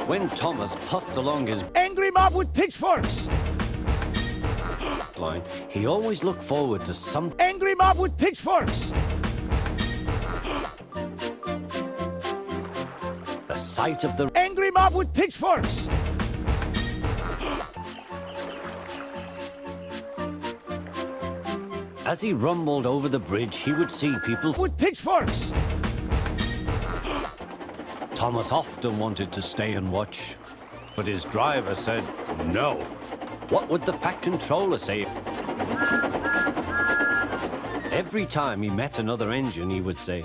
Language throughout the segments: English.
When Thomas puffed along his Angry mob with pitchforks! line, he always looked forward to some Angry mob with pitchforks! the sight of the Angry mob with pitchforks! As he rumbled over the bridge, he would see people With pitchforks! Thomas often wanted to stay and watch, but his driver said no. What would the Fat Controller say? Every time he met another engine, he would say,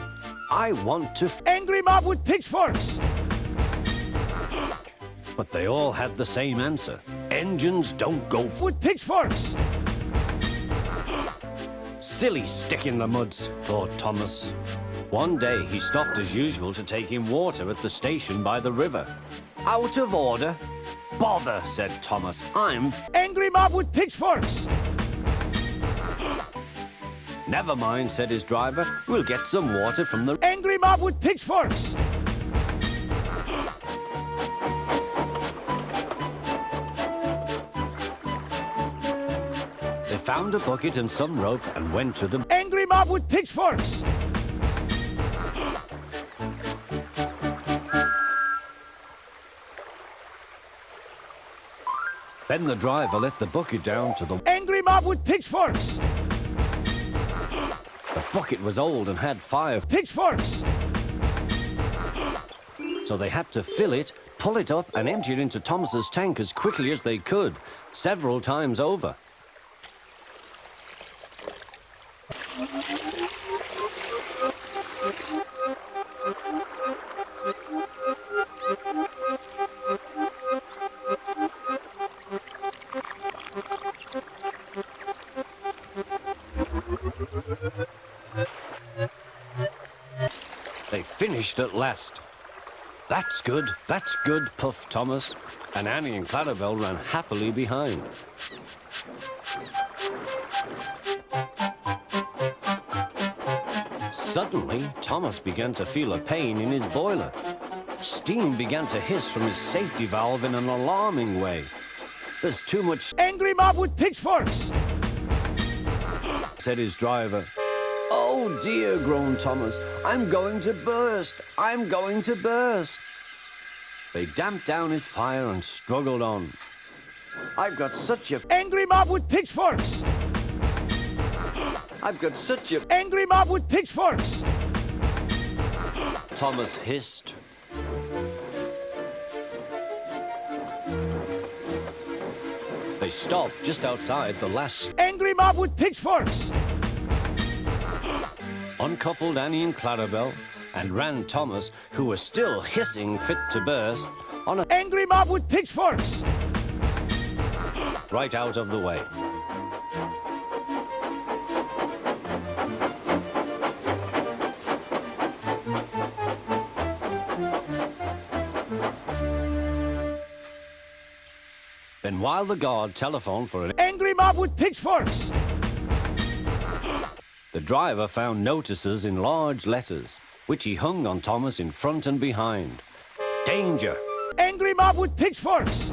I want to Angry mob with pitchforks! But they all had the same answer. Engines don't go With pitchforks! Silly stick in the muds, thought Thomas. One day he stopped as usual to take in water at the station by the river. Out of order? Bother, said Thomas. I'm Angry mob with pitchforks! Never mind, said his driver. We'll get some water from the Angry mob with pitchforks! They found a bucket and some rope and went to the Angry mob with pitchforks! Then the driver let the bucket down to the Angry mob with pitchforks! The bucket was old and had fire, Pitchforks! so they had to fill it, pull it up and empty it into Thomas's tank as quickly as they could, several times over. They finished at last. That's good, puffed Thomas, and Annie and Clarabelle ran happily behind. Suddenly, Thomas began to feel a pain in his boiler. Steam began to hiss from his safety valve in an alarming way. There's too much, Angry mob with pitchforks! said his driver. Oh dear, groaned Thomas. I'm going to burst. I'm going to burst. They damped down his fire and struggled on. I've got such a Angry mob with pitchforks! I've got such a Angry mob with pitchforks! Thomas hissed. They stopped just outside the last Angry mob with pitchforks! uncoupled Annie and Clarabelle and ran Thomas, who was still hissing fit to burst, on a Angry mob with pitchforks! right out of the way. Then while the guard telephoned for an Angry mob with pitchforks! the driver found notices in large letters, which he hung on Thomas in front and behind. Danger! Angry mob with pitchforks!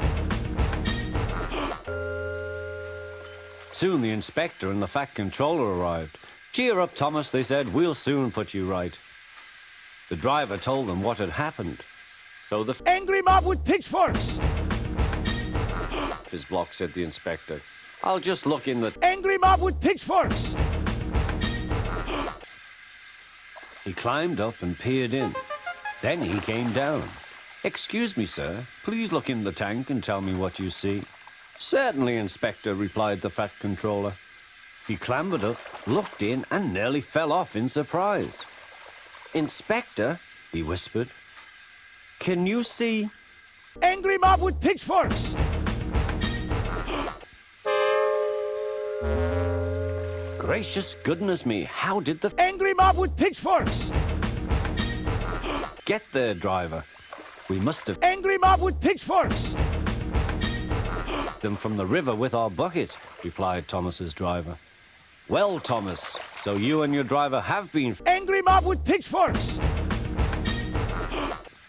Soon the inspector and the Fat Controller arrived. Cheer up, Thomas, they said. We'll soon put you right. The driver told them what had happened. So the Angry mob with pitchforks! his block, said the inspector. I'll just look in the... Angry mob with pitchforks! He climbed up and peered in. Then he came down. Excuse me, sir. Please look in the tank and tell me what you see. Certainly, Inspector, replied the Fat Controller. He clambered up, looked in, and nearly fell off in surprise. Inspector, he whispered, can you see... Angry mob with pitchforks! Gracious goodness me, how did the... Angry mob with pitchforks! Get there, driver. We must have... Angry mob with pitchforks! them from the river with our bucket, replied Thomas's driver. Well, Thomas, so you and your driver have been... Angry mob with pitchforks!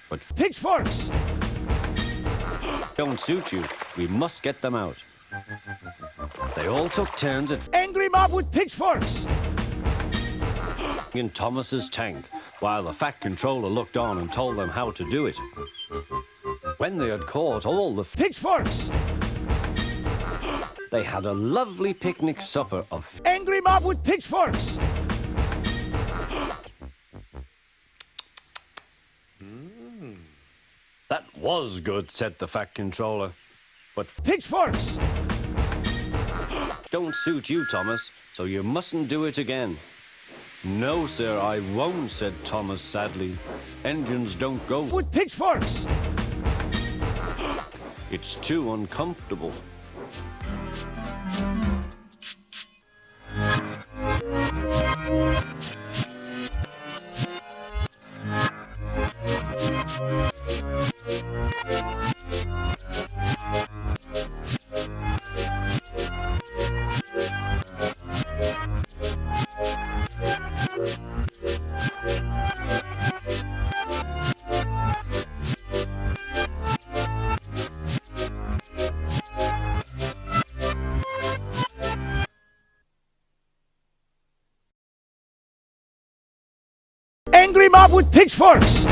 But Pitchforks! don't suit you. We must get them out. They all took turns at Angry mob with pitchforks. in Thomas's tank, while the Fat Controller looked on and told them how to do it. When they had caught all the Pitchforks. they had a lovely picnic supper of Angry mob with pitchforks. That was good, said the Fat Controller. But Pitchforks. don't suit you, Thomas, so you mustn't do it again. No, sir, I won't, said Thomas sadly. Engines don't go. With pitchforks. It's too uncomfortable. Angry mob with pitchforks.